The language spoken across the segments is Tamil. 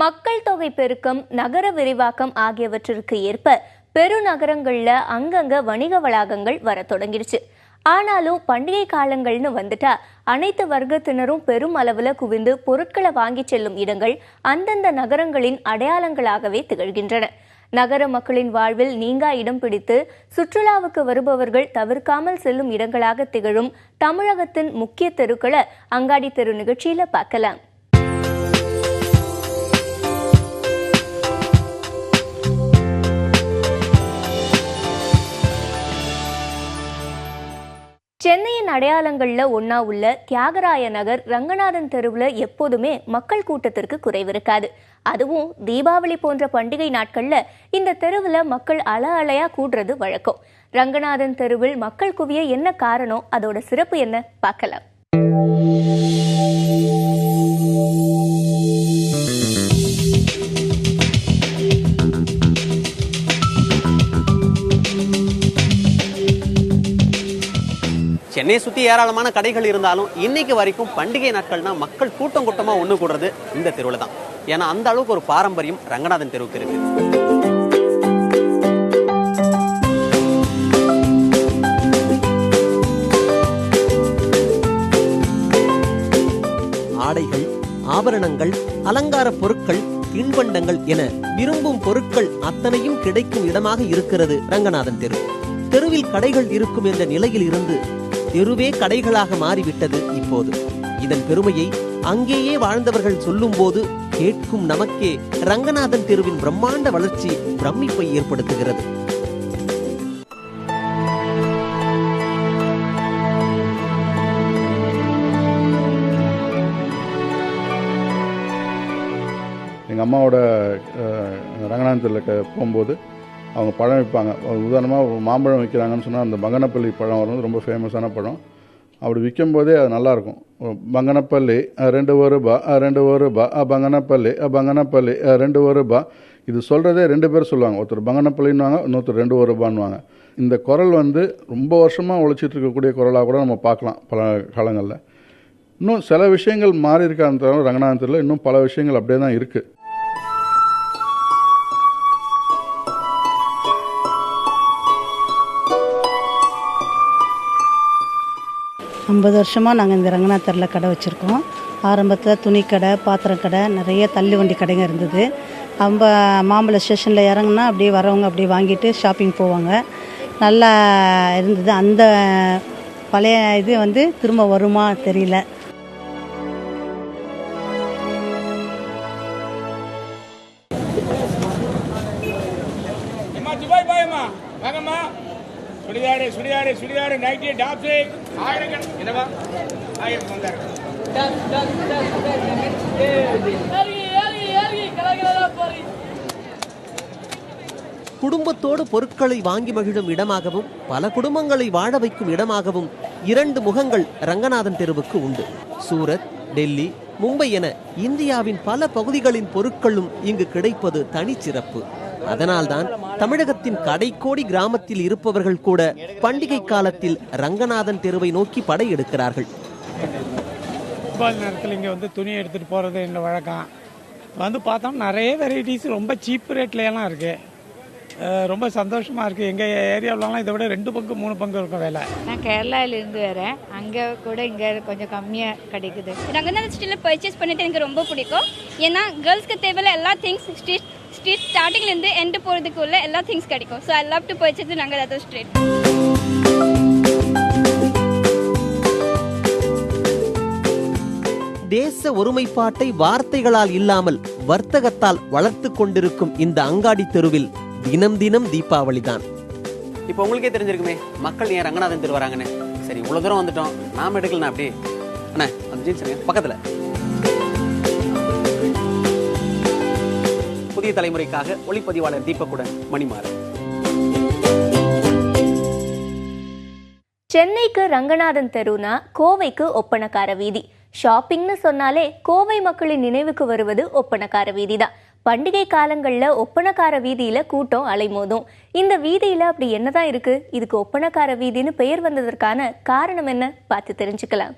மக்கள் தொகை பெருக்கம், நகர விரிவாக்கம் ஆகியவற்றிற்கு ஏற்ப பெருநகரங்கள்ல அங்கங்க வணிக வளாகங்கள் வர தொடங்கிடுச்சு. ஆனாலும் பண்டிகை காலங்கள்னு வந்துட்டா அனைத்து வர்க்கத்தினரும் பெரும் அளவுல குவிந்து பொருட்களை வாங்கி செல்லும் இடங்கள் அந்தந்த நகரங்களின் அடையாளங்களாகவே திகழ்கின்றன. நகர மக்களின் வாழ்வில் நீங்கா இடம் பிடித்து சுற்றுலாவுக்கு வருபவர்கள் தவிர்க்காமல் செல்லும் இடங்களாக திகழும் தமிழகத்தின் முக்கிய தெருக்களை அங்காடி தெரு நிகழ்ச்சியில பார்க்கலாம். சென்னையின் அடையாளங்கள்ல ஒன்னா உள்ள தியாகராய நகர் ரங்கநாதன் தெருவுல எப்போதுமே மக்கள் கூட்டத்திற்கு குறைவிருக்காது. அதுவும் தீபாவளி போன்ற பண்டிகை நாட்கள்ல இந்த தெருவுல மக்கள் அலையா கூடுறது வழக்கம். ரங்கநாதன் தெருவில் மக்கள் குவிய என்ன காரணம், அதோட சிறப்பு என்ன பார்க்கலாம். சென்னையை சுற்றி ஏராளமான கடைகள் இருந்தாலும் இன்னைக்கு வரைக்கும் பண்டிகை நாட்கள்னா மக்கள் கூட்டம் கூட்டமாக ஒன்று கூடுறது இந்த தெருவில் தான். ஏன்னா அந்த அளவுக்கு ஒரு பாரம்பரியம் ரங்கநாதன் தெருவுக்கு இருக்கு. ஆடைகள், ஆபரணங்கள், அலங்கார பொருட்கள், தின்பண்டங்கள் என விரும்பும் பொருட்கள் அத்தனையும் கிடைக்கும் இடமாக இருக்கிறது ரங்கநாதன் தெரு. தெருவில் கடைகள் இருக்கும் என்ற நிலையில் இருந்து தெருவே கடைகளாக மாறிவிட்டது இப்போது. இதன் பெருமையை அங்கேயே வாழ்ந்தவர்கள் சொல்லும் போது கேட்கும் நமக்கே ரங்கநாதன் தெருவின் பிரம்மாண்ட வளர்ச்சி பிரமிப்பை ஏற்படுத்துகிறது. எங்கள் அம்மாவோட ரங்கநாதன் தெருவில் போகும்போது அவங்க பழம் விற்பாங்க. உதாரணமாக ஒரு மாம்பழம் விற்கிறாங்கன்னு சொன்னால் அந்த பங்கனப்பள்ளி பழம் வரும், ரொம்ப ஃபேமஸான பழம். அப்படி விற்கும் போதே அது நல்லாயிருக்கும். பங்கனப்பள்ளி 2 ரூபா 2 ரூபா, பங்கனப்பள்ளி பங்கனப்பள்ளி 2 ரூபா. இது சொல்கிறதே 2 பேர் சொல்லுவாங்க. ஒருத்தர் பங்கனப்பள்ளின்னுவாங்க, இன்னொருத்தர் 2 ரூபான்னுவாங்க. இந்த குரல் ரொம்ப வருஷமாக உழைச்சிட்டு இருக்கக்கூடிய குரலாக கூட நம்ம பார்க்கலாம் பல காலங்களில். இன்னும் சில விஷயங்கள் மாறி இருக்கான்னு தவிர ரங்கநாதன் தெருவில் இன்னும் பல விஷயங்கள் அப்படியே தான் இருக்குது. ஐம்பது வருஷமாக நாங்கள் இந்த ரங்கநாதன் தெருவில் கடை வச்சுருக்கோம். ஆரம்பத்தில் துணி கடை, பாத்திரம் கடை, நிறைய தள்ளு வண்டி கடைங்க இருந்தது. மாம்பழ ஸ்டேஷனில் இறங்குனா அப்படியே வரவங்க அப்படியே வாங்கிட்டு ஷாப்பிங் போவாங்க. நல்லா இருந்தது. அந்த பழைய இது திரும்ப வருமா தெரியல. சுடிதாரு நைட்டி டாப்ஸு என்னவா 1000 வந்தாரு. குடும்பத்தோடு பொருட்களை வாங்கி மகிழும் இடமாகவும் பல குடும்பங்களை வாழ வைக்கும் இடமாகவும் 2 முகங்கள் ரங்கநாதன் தெருவுக்கு உண்டு. சூரத், டெல்லி, மும்பை என இந்தியாவின் பல பகுதிகளின் பொருட்களும் இங்கு கிடைப்பது தனிச்சிறப்பு. அதனால்தான் தமிழகத்தின் கடைக்கோடி கிராமத்தில் இருப்பவர்கள் கூட பண்டிகை காலத்தில் ரங்கநாதன் தெருவை நோக்கி படையெடுக்கிறார்கள். நேரத்தில் இங்கே துணி எடுத்துகிட்டு போகிறது என்ன வழக்கம். பார்த்தோம் நிறைய வெரைட்டிஸ் ரொம்ப சீப் ரேட்லையெல்லாம் இருக்குது. ரொம்ப சந்தோஷமாக இருக்குது. எங்கள் ஏரியாவிலலாம் இதை விட 2 பங்கு 3 பங்கு இருக்கும் வேலை. நான் கேரளாவிலேருந்து வரேன். அங்கே கூட இங்கே கொஞ்சம் கம்மியாக கிடைக்குது. ரங்கநாதன் ஸ்ட்ரீட்டில் பர்ச்சேஸ் பண்ணிட்டு எனக்கு ரொம்ப பிடிக்கும். ஏன்னா கேர்ள்ஸ்க்கு தேவையில்ல எல்லா திங்ஸ் ஸ்ட்ரீட் ஸ்டார்டிங்லேருந்து எண்டு போகிறதுக்குள்ள எல்லா திங்ஸ் கிடைக்கும். So I love to purchase Ranganathan street. தேச ஒருமைப்பாட்டை வார்த்தைகளால் இல்லாமல் வர்த்தகத்தால் வளர்த்து கொண்டிருக்கும் இந்த அங்காடி தெருவில் தினம் தினம் தீபாவளி தான். இப்போ உங்களுக்கே தெரிஞ்சிருக்குமே மக்கள் ஏன் ரங்கநாதன் தெரு வராங்கன்னு. சரி, இவ்வளோ தூரம் வந்துட்டோம், நாம எடுக்கலாம் அப்படி. அண்ணா அந்த ஜீன்ஸ் பக்கத்தில். புதிய தலைமுறைக்காக ஒளிப்பதிவாளர் தீபக்குடன் மணிமாறன். சென்னைக்கு ரங்கநாதன் தெருனா கோவைக்கு ஒப்பனக்கார வீதி. ஷாப்பிங்னு சொன்னாலே கோவை மக்களின் நினைவுக்கு வருவது ஒப்பனக்கார வீதி தான். பண்டிகை காலங்கள்ல ஒப்பனக்கார வீதியில கூட்டம் அலைமோதும். இந்த வீதியில அப்படி என்னதான் இருக்கு? இதுக்கு ஒப்பனக்கார வீதின்னு பெயர் வந்ததற்கான காரணம் என்ன பார்த்து தெரிஞ்சுக்கலாம்.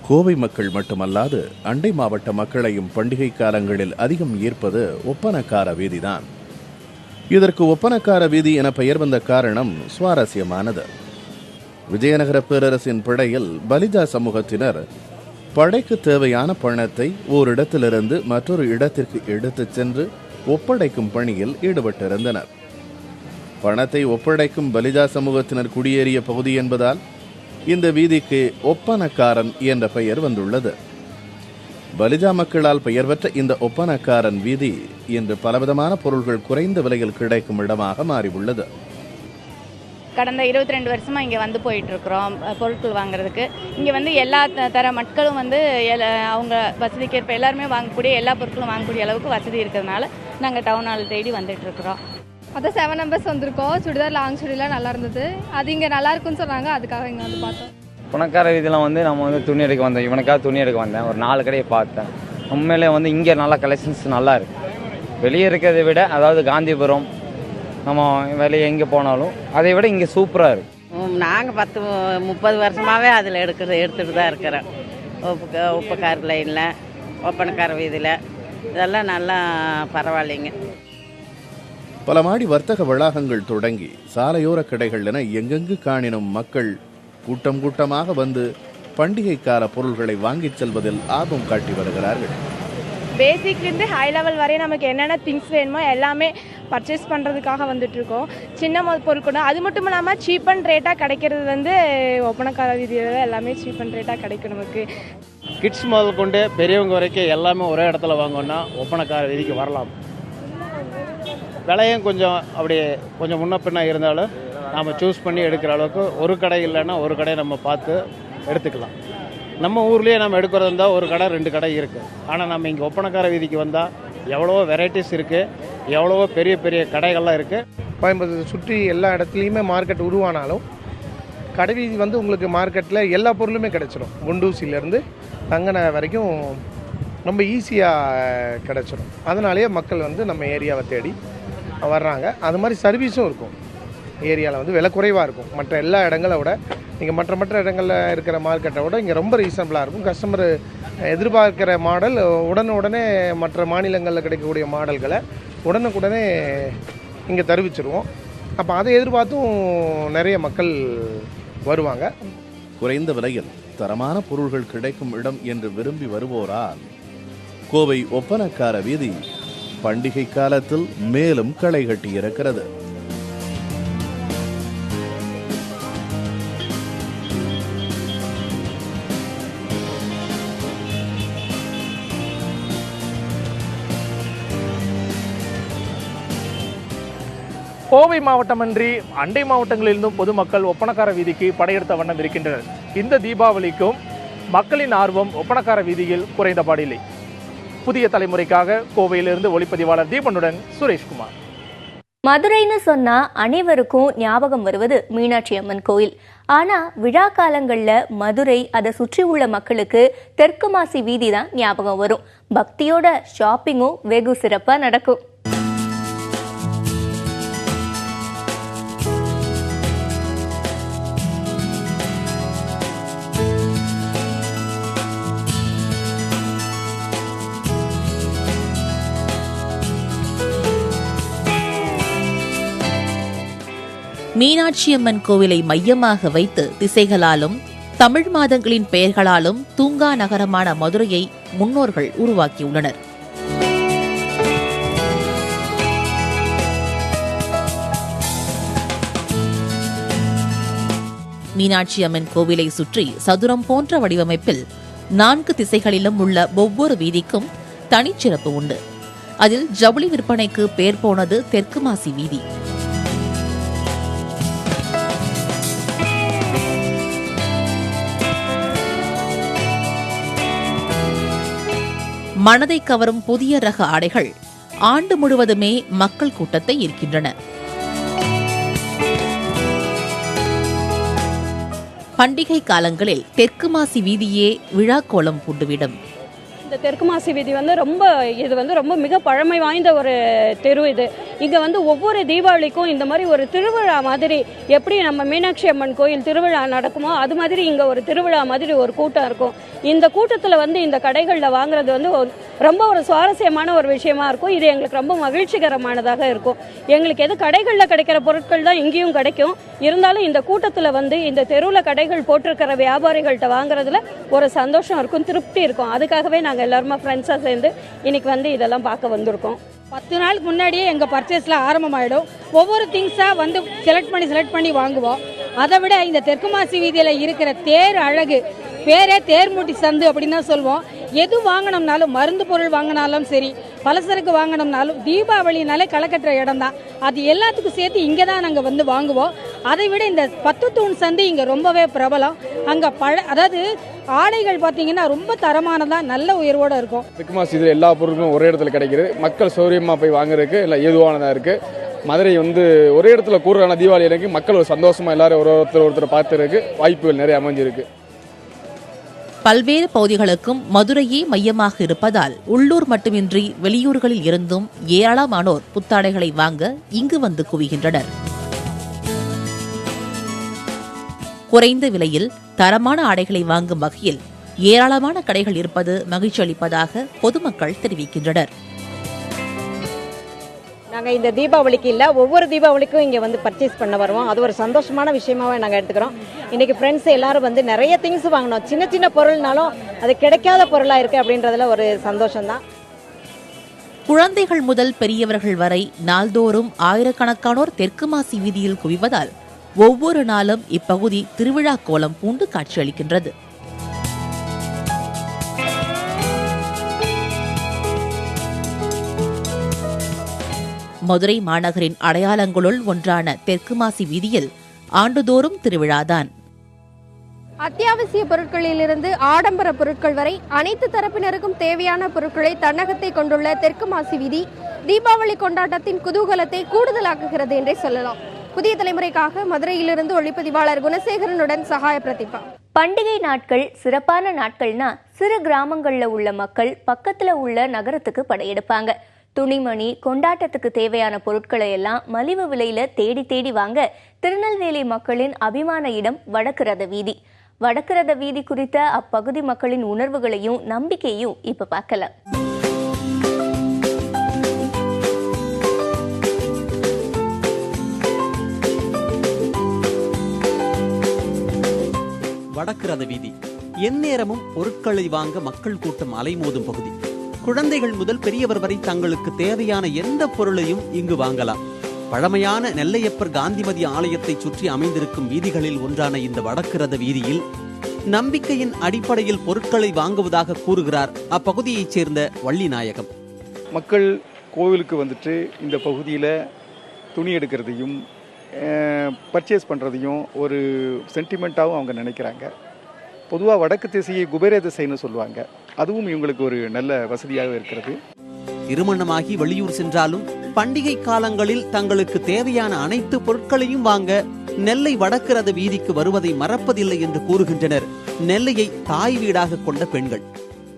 கோவை மக்கள் மட்டுமல்லாது அண்டை மாவட்ட மக்களையும் பண்டிகை காலங்களில் அதிகம் ஈர்ப்பது ஒப்பனக்கார வீதிதான். இதற்கு ஒப்பனக்கார வீதி என பெயர் வந்த காரணம் சுவாரஸ்யமானது. விஜயநகர பேரரசின் படையில் பலிஜா சமூகத்தினர் படைக்கு தேவையான பணத்தை ஓரிடத்திலிருந்து மற்றொரு இடத்திற்கு எடுத்துச் சென்று ஒப்படைக்கும் பணியில் ஈடுபட்டிருந்தனர். பணத்தை ஒப்படைக்கும் பலிஜா சமூகத்தினர் குடியேறிய பகுதி என்பதால் இந்த வீதிக்கு ஒப்பனக்காரன் என்ற பெயர் வந்துள்ளது. பலிஜா மக்களால் பெயர் பெற்ற இந்த ஒப்பனக்காரன் வீதி இன்று பலவிதமான பொருள்கள் குறைந்த விலையில் கிடைக்கும் இடமாக மாறியுள்ளது. கடந்த 22 வருஷமாக இங்கே வந்து போயிட்டுருக்குறோம் பொருட்கள் வாங்குறதுக்கு. இங்கே வந்து எல்லா தர மக்களும் வந்து அவங்க வசதிக்கேற்ப எல்லாருமே வாங்கக்கூடிய எல்லா பொருட்களும் வாங்கக்கூடிய அளவுக்கு வசதி இருக்கிறதுனால நாங்கள் டவுன் ஹால் தேடி வந்துட்டுருக்குறோம். மொத்தம் 7 நம்பர்ஸ் வந்திருக்கோம். சுடிதார் லாங் சுடிலாம் நல்லா இருந்தது. அது இங்கே நல்லா இருக்குன்னு சொன்னாங்க, அதுக்காக இங்கே வந்து பார்த்தோம். பணக்கார வீதியில் வந்து நம்ம வந்து துணி எடுக்க வந்தோம். இவனுக்காக துணி எடுக்க வந்தேன். ஒரு 4 கடையை பார்த்தேன். உண்மையிலே வந்து இங்கே நல்லா கலெக்ஷன்ஸ் நல்லா இருக்குது. வெளியே இருக்கிறத விட, அதாவது காந்திபுரம் நம்ம வெளியே எங்கே போனாலும் அதை விட இங்கே சூப்பராக இருக்குது. நாங்கள் 10-30 வருஷமாகவே அதில் எடுத்துகிட்டு தான் இருக்கிறோம். உப்புக்கார லைனில், ஒப்பனக்கார வீதியில் இதெல்லாம் நல்லா பரவாயில்லைங்க. பல மாடி வர்த்தக வளாகங்கள் தொடங்கி சாலையோர கடைகள் என எங்கெங்கு காணினும் மக்கள் கூட்டம் கூட்டமாக வந்து பண்டிகை கால பொருள்களை வாங்கிச் செல்வதில் ஆர்வம் காட்டி வருகிறார்கள். பேசிக்லேருந்து ஹை லெவல் வரை நமக்கு என்னென்ன திங்ஸ் வேணுமோ எல்லாமே பர்ச்சேஸ் பண்ணுறதுக்காக வந்துட்டு இருக்கோம். சின்ன பொருட்கள் அது மட்டும் இல்லாமல் சீப் அண்ட் ரேட்டாக கிடைக்கிறது வந்து ஒப்பனக்கார வீதியில் எல்லாமே சீப் அண்ட் ரேட்டாக கிடைக்கும். நமக்கு கிட்ஸ் முதல் கொண்டு பெரியவங்க வரைக்கும் எல்லாமே ஒரே இடத்துல வாங்கணும்னா ஒப்பனக்கார வீதிக்கு வரலாம். விலையும் கொஞ்சம் அப்படியே கொஞ்சம் முன்ன பின்னா இருந்தாலும் நாம் சூஸ் பண்ணி எடுக்கிற அளவுக்கு ஒரு கடை இல்லைன்னா ஒரு கடையை நம்ம பார்த்து எடுத்துக்கலாம். நம்ம ஊர்லேயே நம்ம எடுக்கிறது இருந்தால் ஒரு கடை 2 கடை இருக்குது. ஆனால் நம்ம இங்கே ஒப்பனக்கார வீதிக்கு வந்தால் எவ்வளவோ வெரைட்டிஸ் இருக்குது, எவ்வளவோ பெரிய பெரிய கடைகள்லாம் இருக்குது. கோயம்புத்தூரை சுற்றி எல்லா இடத்துலையுமே மார்க்கெட் உருவானாலும் கடைவீதி வந்து உங்களுக்கு மார்க்கெட்டில் எல்லா பொருளுமே கிடச்சிடும். குண்டூசிலேருந்து தங்கன வரைக்கும் ரொம்ப ஈஸியாக கிடச்சிடும். அதனாலேயே மக்கள் வந்து நம்ம ஏரியாவை தேடி வர்றாங்க. அது மாதிரி சர்வீஸும் இருக்கும். ஏரியாவில் வந்து விலை குறைவாக இருக்கும். மற்ற எல்லா இடங்களை விட நீங்கள் மற்ற இடங்களில் இருக்கிற மார்க்கெட்டை விட இங்கே ரொம்ப ரீசனபிளாக இருக்கும். கஸ்டமர் எதிர்பார்க்கிற மாடல் உடனே மற்ற மாநிலங்களில் கிடைக்கக்கூடிய மாடல்களை உடனுக்குடனே இங்கே தருவிச்சிருவோம். அப்போ அதை எதிர்பார்த்தும் நிறைய மக்கள் வருவாங்க. குறைந்த விலையில் தரமான பொருள்கள் கிடைக்கும் இடம் என்று விரும்பி வருவோரால் கோவை ஒப்பனக்கார வீதி பண்டிகை காலத்தில் மேலும் களை கட்டியிருக்கிறது. கோவை மாவட்டமன்றி அண்டை மாவட்டங்களிலிருந்தும் பொதுமக்கள் ஒப்பனக்கார வீதிக்கு படையெடுத்த வண்ணம் இருக்கின்றனர். இந்த தீபாவளிக்கும் மக்களின் ஆர்வம் ஒப்பனக்கார வீதியில் குறைந்தபாடில்லை. புதிய தலைமுறைக்காக கோவையிலிருந்து ஒளிப்பதிவாளர் தீபனுடன் சுரேஷ்குமார். மதுரைன்னு சொன்னா அனைவருக்கும் ஞாபகம் வருவது மீனாட்சி அம்மன் கோயில். ஆனா விழா காலங்கள்ல மதுரை அதை சுற்றி உள்ள மக்களுக்கு தெற்கு மாசி வீதி தான் ஞாபகம் வரும். பக்தியோட ஷாப்பிங்கும் வெகு சிறப்பா நடக்கும். மீனாட்சியம்மன் கோவிலை மையமாக வைத்து திசைகளாலும் தமிழ் மாதங்களின் பெயர்களாலும் தூங்கா நகரமான மதுரையை முன்னோர்கள் உருவாக்கியுள்ளனர். மீனாட்சியம்மன் கோவிலை சுற்றி சதுரம் போன்ற வடிவமைப்பில் 4 திசைகளிலும் உள்ள ஒவ்வொரு வீதிக்கும் தனிச்சிறப்பு உண்டு. அதில் ஜவுளி விற்பனைக்கு பேர் போனது தெற்கு மாசி வீதி. மனதை கவரும் புதிய ரக ஆடைகள் ஆண்டு முழுவதுமே மக்கள் கூட்டத்தை ஈர்க்கின்றன. பண்டிகை காலங்களில் தெற்கு மாசி வீதியே விழாக்கோலம் பூண்டுவிடும். இந்த தெற்கு மாசி வீதி வந்து ரொம்ப மிக பழமை வாய்ந்த ஒரு தெரு இது. இங்கே வந்து ஒவ்வொரு தீபாவளிக்கும் இந்த மாதிரி ஒரு திருவிழா மாதிரி, எப்படி நம்ம மீனாட்சி அம்மன் கோயில் திருவிழா நடக்குமோ அது மாதிரி இங்கே ஒரு திருவிழா மாதிரி ஒரு கூட்டம் இருக்கும். இந்த கூட்டத்தில் வந்து இந்த கடைகளில் வாங்குறது வந்து ரொம்ப ஒரு சுவாரஸ்யமான ஒரு விஷயமா இருக்கும். இது எங்களுக்கு ரொம்ப மகிழ்ச்சிகரமானதாக இருக்கும். எங்களுக்கு எது கடைகளில் கிடைக்கிற பொருட்கள் தான் இங்கேயும் கிடைக்கும். இருந்தாலும் இந்த கூட்டத்தில் வந்து இந்த தெருவில் கடைகள் போட்டிருக்கிற வியாபாரிகள்கிட்ட வாங்குறதுல ஒரு சந்தோஷம் இருக்கும், திருப்தி இருக்கும். அதுக்காகவே நாங்கள் எல்லாருமே ஃப்ரெண்ட்ஸாக சேர்ந்து இன்னைக்கு வந்து இதெல்லாம் பார்க்க வந்திருக்கோம். 10 நாளுக்கு முன்னாடியே எங்கள் பர்ச்சேஸில் ஆரம்பமாயிடும். ஒவ்வொரு திங்ஸாக வந்து செலக்ட் பண்ணி வாங்குவோம். அதை விட இந்த தெற்கு மாசி வீதியில் இருக்கிற தேர் அழகு, பேரே தேர்முட்டி சந்து அப்படின்னு தான் சொல்லுவோம். எது வாங்கினோம்னாலும், மருந்து பொருள் வாங்கினாலும் சரி, பலசரக்கு வாங்கினோம்னாலும், தீபாவளினாலே களை இடம் தான். அது எல்லாத்துக்கும் சேர்த்து இங்கே தான் நாங்கள் வந்து வாங்குவோம். அதை விட இந்த 10 தூண் சந்து இங்கே ரொம்பவே பிரபலம். அங்கே அதாவது ஆடைகள் பார்த்தீங்கன்னா ரொம்ப தரமானதாக நல்ல உயர்வோடு இருக்கும். தெற்கு மாசி இதில் எல்லா பொருட்களும் ஒரே இடத்துல கிடைக்குது. மக்கள் சௌரியமாக போய் வாங்குறதுக்கு எல்லாம் ஏதுவானதாக இருக்குது. மதுரை வந்து ஒரே இடத்துல கூடுறான தீபாவளி எனக்கு மக்கள் ஒரு சந்தோஷமாக எல்லாரும் ஒருத்தர் பார்த்துறதுக்கு வாய்ப்புகள் நிறைய அமைஞ்சிருக்கு. பல்வேறு பகுதிகளுக்கும் மதுரையே மையமாக இருப்பதால் உள்ளூர் மட்டுமின்றி வெளியூர்களில் இருந்தும் ஏராளமானோர் புத்தாடைகளை வாங்க இங்கு வந்து குவிகின்றனர். குறைந்த விலையில் தரமான ஆடைகளை வாங்கும் வகையில் ஏராளமான கடைகள் இருப்பது மகிழ்ச்சி அளிப்பதாக பொதுமக்கள் தெரிவிக்கின்றனர். நாங்கள் இந்த தீபாவளிக்கு இல்லை, ஒவ்வொரு தீபாவளிக்கும் இங்கே வந்து பர்ச்சேஸ் பண்ண வருவோம். அது ஒரு சந்தோஷமான விஷயமாவே நாங்கள் எடுத்துக்கிறோம். இன்றைக்கி ஃப்ரெண்ட்ஸ் எல்லாரும் வந்து நிறைய திங்ஸ் வாங்கினோம். சின்ன சின்ன பொருள்னாலும் அது கிடைக்காத பொருளாக இருக்குது அப்படின்றதுல ஒரு சந்தோஷம்தான். குழந்தைகள் முதல் பெரியவர்கள் வரை நாள்தோறும் ஆயிரக்கணக்கானோர் தெற்கு மாசி வீதியில் குவிவதால் ஒவ்வொரு நாளும் இப்பகுதி திருவிழா கோலம் பூண்டு காட்சியளிக்கின்றது. மதுரை மாநகரின் அடையாளங்களுள் ஒன்றான தெற்கு மாசி வீதியில் ஆண்டுதோறும் திருவிழாதான். அத்தியாவசிய பொருட்களிலிருந்து ஆடம்பர பொருட்கள் வரை அனைத்து தரப்பினருக்கும் தேவையான பொருட்களை தன்னகத்தை கொண்டுள்ள தெற்கு மாசி வீதி தீபாவளி கொண்டாட்டத்தின் குதூகலத்தை கூடுதலாக்குகிறது என்றே சொல்லலாம். புதிய தலைமுறைக்காக மதுரையிலிருந்து ஒளிப்பதிவாளர் குணசேகரனுடன் சகாய பிரதிபா. பண்டிகை நாட்கள் சிறப்பான நாட்கள்னா சிறு கிராமங்கள்ல உள்ள மக்கள் பக்கத்துல உள்ள நகரத்துக்கு படையெடுப்பாங்க. துணிமணி, கொண்டாட்டத்துக்கு தேவையான பொருட்களை எல்லாம் மலிவு விலையில தேடி தேடி வாங்க திருநெல்வேலி மக்களின் அபிமான இடம் வடக்கு ரத வீதி. வடக்கு ரத வீதி குறித்த அப்பகுதி மக்களின் உணர்வுகளையும் நம்பிக்கையும் இப்ப பார்க்கலாம். வடக்கு ரத வீதி எந்நேரமும் பொருட்களை வாங்க மக்கள் கூட்டம் அலைமோதும் பகுதி. குழந்தைகள் முதல் பெரியவர் வரை தங்களுக்கு தேவையான எந்த பொருளையும் இங்கு வாங்கலாம். பழமையான நெல்லையப்பர் காந்திமதி ஆலயத்தை சுற்றி அமைந்திருக்கும் வீதிகளில் ஒன்றான இந்த வடக்கு ரத வீதியில் நம்பிக்கையின் அடிப்படையில் பொருட்களை வாங்குவதாக கூறுகிறார் அப்பகுதியைச் சேர்ந்த வள்ளிநாயகம். மக்கள் கோவிலுக்கு வந்துட்டு இந்த பகுதியில் துணி எடுக்கிறதையும் பர்ச்சேஸ் பண்ணுறதையும் ஒரு சென்டிமெண்ட்டாகவும் அவங்க நினைக்கிறாங்க. பொதுவாக வடக்கு திசையை குபேர திசைன்னு சொல்லுவாங்க. அதுவும் இவங்களுக்கு ஒரு நல்ல வசதியாக இருக்கிறது. திருமணமாகி வெளியூர் சென்றாலும் பண்டிகை காலங்களில் தங்களுக்கு தேவையான அனைத்து பொருட்களையும் வாங்க நெல்லை வடக்கு ரத வீதிக்கு வருவதை மறப்பதில்லை என்று கூறுகின்றனர் நெல்லையை தாய் வீடாக கொண்ட பெண்கள்.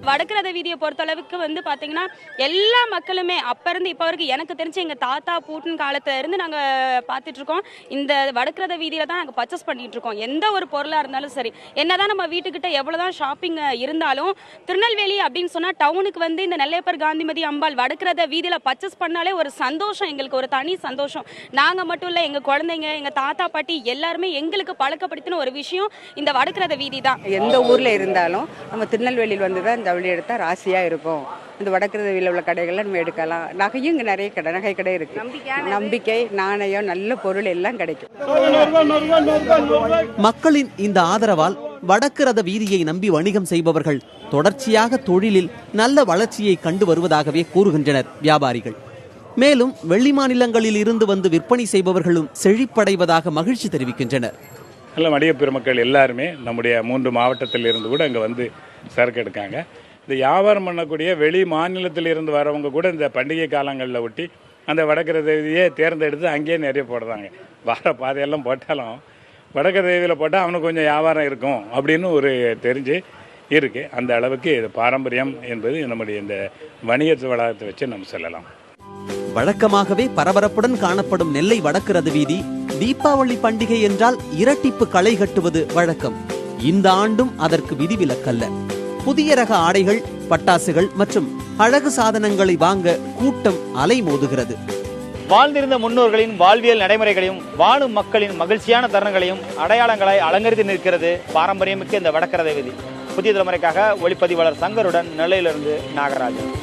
வடக்கு ரத வீதியை பொறுத்தளவுக்கு வந்து பார்த்தீங்கன்னா எல்லா மக்களுமே அப்போ இருந்து இப்போ வரைக்கும் எனக்கு தெரிஞ்சு எங்கள் தாத்தா பூட்டின் காலத்துல இருந்து நாங்கள் பார்த்துட்டு இருக்கோம். இந்த வடக்கு ரத வீதியில் தான் நாங்கள் பர்ச்சேஸ் பண்ணிட்டு இருக்கோம். எந்த ஒரு பொருளாக இருந்தாலும் சரி, என்னதான் நம்ம வீட்டுக்கிட்ட எவ்வளோதான் ஷாப்பிங் இருந்தாலும் திருநெல்வேலி அப்படின்னு சொன்னால் டவுனுக்கு வந்து இந்த நெல்லையப்பர் காந்திமதி அம்பாள் வடக்கு ரத வீதியில் பர்ச்சேஸ் பண்ணாலே ஒரு சந்தோஷம், எங்களுக்கு ஒரு தனி சந்தோஷம். நாங்கள் மட்டும் இல்லை, எங்கள் குழந்தைங்க, எங்கள் தாத்தா பாட்டி எல்லாருமே எங்களுக்கு பழக்கப்படுத்தின ஒரு விஷயம் இந்த வடக்கு ரத வீதி தான். எந்த ஊரில் இருந்தாலும் நம்ம திருநெல்வேலியில் வந்து தான் ஜவுளி எடுத்தால் ராசியாக இருக்கும். இந்த வடக்கு ரதவியில் உள்ள கடைகளில் நம்ம எடுக்கலாம். நகையும் இங்கே நிறைய கடை, நகை கடை இருக்கு. நம்பிக்கை, நாணயம், நல்ல பொருள் எல்லாம் கிடைக்கும். மக்களின் இந்த ஆதரவால் வடக்கு ரத வீதியை நம்பி வணிகம் செய்பவர்கள் தொடர்ச்சியாக தொழிலில் நல்ல வளர்ச்சியை கண்டு வருவதாகவே கூறுகின்றனர் வியாபாரிகள். மேலும் வெளி மாநிலங்களில் இருந்து வந்து விற்பனை செய்பவர்களும் செழிப்படைவதாக மகிழ்ச்சி தெரிவிக்கின்றனர். நல்ல வணிக பெருமக்கள் எல்லாருமே நம்முடைய 3 மாவட்டத்தில் இருந்து கூட அங்கே வந்து சரக்கு எடுக்காங்க. இந்த வியாபாரம் பண்ணக்கூடிய வெளி மாநிலத்தில் இருந்து வரவங்க கூட இந்த பண்டிகை காலங்களில் ஒட்டி அந்த வடக்கு ரத வீதியை தேர்ந்தெடுத்து அங்கேயே நிறைய போடுறாங்க. வார பாதையெல்லாம் போட்டாலும் வடக்கு ரத வீதியில் போட்டால் அவனுக்கு கொஞ்சம் வியாபாரம் இருக்கும் அப்படின்னு ஒரு தெரிஞ்சு இருக்குது. அந்த அளவுக்கு இது பாரம்பரியம் என்பது நம்முடைய இந்த வணிக வளாகத்தை வச்சு நம்ம சொல்லலாம். வழக்கமாகவே பரபரப்புடன் காணப்படும் நெல்லை வடக்கு ரத வீதி தீபாவளி பண்டிகை என்றால் இரட்டிப்பு களை கட்டுவது வழக்கம். இந்த ஆண்டும் அதற்கு விதிவிலக்கல்ல. புதிய ரக ஆடைகள், பட்டாசுகள் மற்றும் அழகு சாதனங்களை வாங்க கூட்டம் அலைமோதுகிறது. வாழ்ந்திருந்த முன்னோர்களின் வாழ்வியல் நடைமுறைகளையும் வாழும் மக்களின் மகிழ்ச்சியான தருணங்களையும் அடையாளங்களாய் அலங்கரித்து நிற்கிறது பாரம்பரியமிக்க இந்த வடக்கரதை வீதி. புதிய தலைமுறைக்காக ஒளிப்பதிவாளர் சங்கருடன் நெல்லையிலிருந்து நாகராஜன்.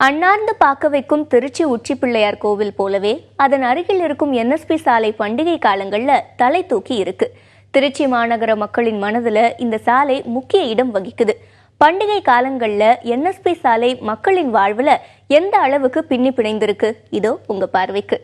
அன்னார்ந்து பார்க்க வைக்கும் திருச்சி உச்சி பிள்ளையார் கோவில் போலவே அதன் அருகில் இருக்கும் NSP சாலை பண்டிகை காலங்கள்ல தலை தூக்கி இருக்கு. திருச்சி மாநகர மக்களின் மனதுல இந்த சாலை முக்கிய இடம் வகிக்குது. பண்டிகை காலங்கள்ல NSP சாலை மக்களின் வாழ்வுல எந்த அளவுக்கு பின்னி பிணைந்திருக்கு, இதோ உங்க பார்வைக்கு.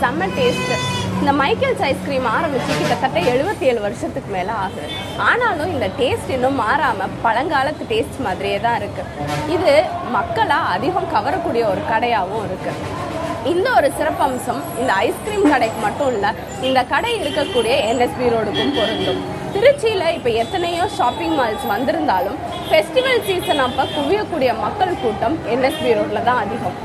செம்ம டேஸ்ட். இந்த மைக்கேல்ஸ் ஐஸ்கிரீம் ஆரம்பிச்சு கிட்டத்தட்ட 77 வருஷத்துக்கு மேலே ஆகுது. ஆனாலும் இந்த டேஸ்ட் இன்னும் மாறாமல் பழங்காலத்து டேஸ்ட் மாதிரியே தான் இருக்குது. இது மக்களாக அதிகம் கவரக்கூடிய ஒரு கடையாகவும் இருக்குது. இந்த ஒரு சிறப்பம்சம் இந்த ஐஸ்கிரீம் கடைக்கு மட்டும் இல்லை, இந்த கடை இருக்கக்கூடிய NSP ரோடுக்கும் பொருந்தும். திருச்சியில் இப்போ எத்தனையோ ஷாப்பிங் மால்ஸ் வந்திருந்தாலும் ஃபெஸ்டிவல் சீசன் அப்போ குவியக்கூடிய மக்கள் கூட்டம் NSP ரோட்டில் தான் அதிகம்.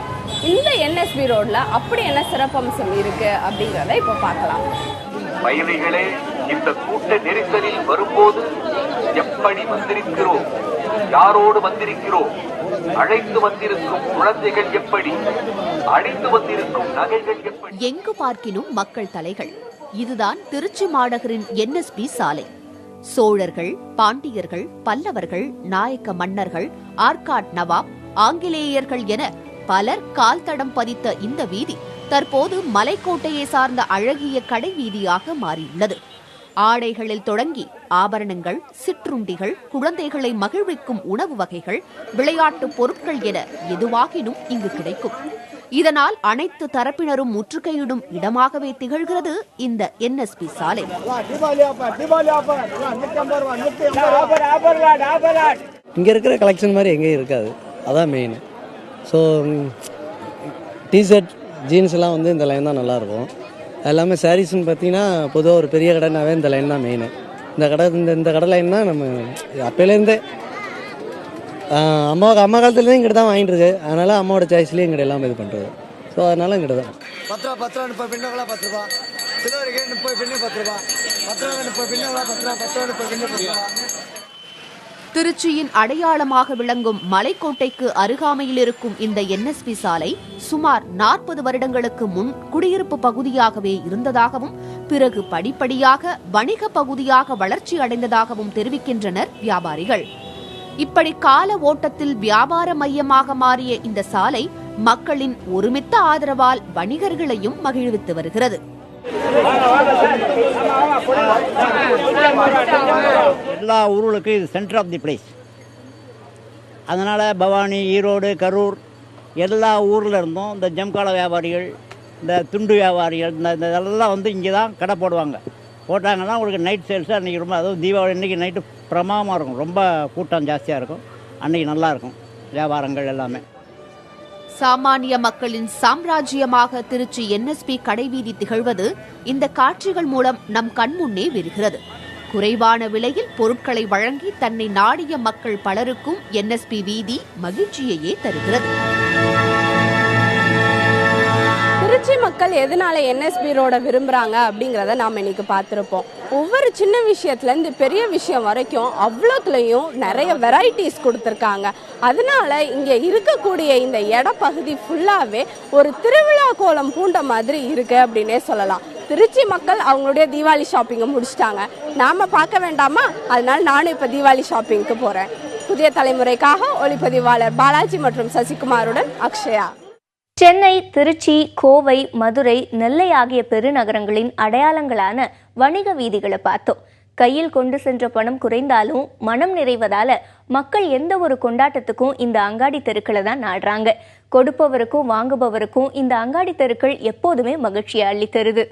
இந்த NSP ரோட்ல அப்படி என்ன சிறப்பம்சம் இருக்கு அப்படிங்கறத இப்ப பார்க்கலாம். பயணிகளே, இந்த கூட்ட நெரிசலில் வரும்போது எப்படி வந்திருக்கிறோம், யாரோடு வந்திருக்கிறோம், அழைத்து வந்திருக்கும் குழந்தைகள் எப்படி, அணிந்து வந்திருக்கும் நகைகள் எப்படி, எங்கு பார்க்கினும் மக்கள் தலைகள். இதுதான் திருச்சி மாநகரின் NSP சாலை. சோழர்கள், பாண்டியர்கள், பல்லவர்கள், நாயக்க மன்னர்கள், ஆர்காட் நவாப், ஆங்கிலேயர்கள் என பலர் கால் தடம் பதித்த இந்த வீதி தற்போது மலைக்கோட்டையை சார்ந்த அழகிய கடை வீதியாக மாறியுள்ளது. ஆடைகளில் தொடங்கி ஆபரணங்கள், சிற்றுண்டிகள், குழந்தைகளை மகிழ்விக்கும் உணவு வகைகள், விளையாட்டு பொருட்கள் என எதுவாகினும் இங்கு கிடைக்கும். இதனால் அனைத்து தரப்பினரும் முற்றுகையிடும் இடமாகவே திகழ்கிறது இந்த NSP சாலை. இங்க இருக்கிற கலெக்ஷன் மாதிரி எங்கேயும் இருக்காது, அதான் மெயின். ஸோ டிஷர்ட், ஜீன்ஸ் எல்லாம் வந்து இந்த லைன் தான் நல்லாயிருக்கும். எல்லாமே சாரீஸ்ன்னு பார்த்தீங்கன்னா பொதுவாக ஒரு பெரிய கடைனாவே இந்த லைன் தான் மெயின். இந்த கடை லைன் தான் நம்ம அப்போலேருந்தே அம்மா காலத்துலேருந்து இங்கிட்ட தான் வாங்கிட்டு இருக்கு. அதனால் அம்மாவோட சாய்ஸ்லேயே இங்கிட்ட எல்லாம் இது பண்ணுறது. ஸோ அதனால இங்கிட்ட தான் 10 ரூபா 10 ரூபா 30 பின்னோங்களா 10 ரூபா, சிலருக்கு 30 பின்னு 10 ரூபா, 10 ரூபா 30 பின்னோங்களா 10 ரூபா, 10 ரூபா 30 பின்னு 10 ரூபா. திருச்சியின் அடையாளமாக விளங்கும் மலைக்கோட்டைக்கு அருகாமையில் இருக்கும் இந்த NSP சாலை சுமார் 40 வருடங்களுக்கு முன் குடியிருப்பு பகுதியாகவே இருந்ததாகவும் பிறகு படிப்படியாக வணிக பகுதியாக வளர்ச்சி அடைந்ததாகவும் தெரிவிக்கின்றனர் வியாபாரிகள். இப்படி கால ஓட்டத்தில் வியாபார மையமாக மாறிய இந்த சாலை மக்களின் ஒருமித்த ஆதரவால் வணிகர்களையும் மகிழ்வித்து வருகிறது. எல்லா ஊர்களுக்கும் இது சென்டர் ஆஃப் தி பிளேஸ். அதனால் பவானி, ஈரோடு, கரூர் எல்லா ஊரில் இருந்தும் இந்த ஜம்கால வியாபாரிகள், இந்த துண்டு வியாபாரிகள், இந்த இதெல்லாம் வந்து இங்கே தான் கடை போடுவாங்க. போட்டாங்கன்னா உங்களுக்கு நைட் சேல்ஸு அன்றைக்கி ரொம்ப, அதுவும் தீபாவளி அன்றைக்கி நைட்டு பிரமாதமாக இருக்கும். ரொம்ப கூட்டம் ஜாஸ்தியாக இருக்கும். அன்றைக்கி நல்லாயிருக்கும் வியாபாரங்கள் எல்லாமே. சாமானிய மக்களின் சாம்ராஜ்யமாக திருச்சி NSP கடைவீதி திகழ்வது இந்த காட்சிகள் மூலம் நம் கண்முன்னே விரிகிறது. குறைவான விலையில் பொருட்களை வழங்கி தன்னை நாடிய மக்கள் பலருக்கும் NSP வீதி மகிழ்ச்சியையே தருகிறது. திருச்சி மக்கள் எதனால NSP ரோட விரும்புறாங்க அப்படிங்கிறத நாம் இன்னைக்கு பார்த்துருப்போம். ஒவ்வொரு சின்ன விஷயத்துலேருந்து பெரிய விஷயம் வரைக்கும் அவ்வளோத்துலையும் நிறைய வெரைட்டிஸ் கொடுத்துருக்காங்க. அதனால இங்கே இருக்கக்கூடிய இந்த இடப்பகுதி ஃபுல்லாகவே ஒரு திருவிழா கோலம் பூண்ட மாதிரி இருக்கு அப்படின்னே சொல்லலாம். திருச்சி மக்கள் அவங்களுடைய தீபாவளி ஷாப்பிங்கை முடிச்சிட்டாங்க, நாம பார்க்க வேண்டாமா? அதனால நானும் இப்போ தீபாவளி ஷாப்பிங்க்கு போகிறேன். புதிய தலைமுறைக்காக ஒளிப்பதிவாளர் பாலாஜி மற்றும் சசிகுமாருடன் அக்ஷயா. சென்னை, திருச்சி, கோவை, மதுரை, நெல்லை ஆகிய பெருநகரங்களின் அடையாளங்களான வணிக வீதிகளை பார்த்தோம். கையில் கொண்டு சென்ற பணம் குறைந்தாலும் மனம் நிறைவதால மக்கள் எந்த ஒரு கொண்டாட்டத்துக்கும் இந்த அங்காடி தெருக்களை தான் நாடுறாங்க. கொடுப்பவருக்கும் வாங்குபவருக்கும் இந்த அங்காடி தெருக்கள் எப்போதுமே மகிழ்ச்சியை அள்ளித்தருது.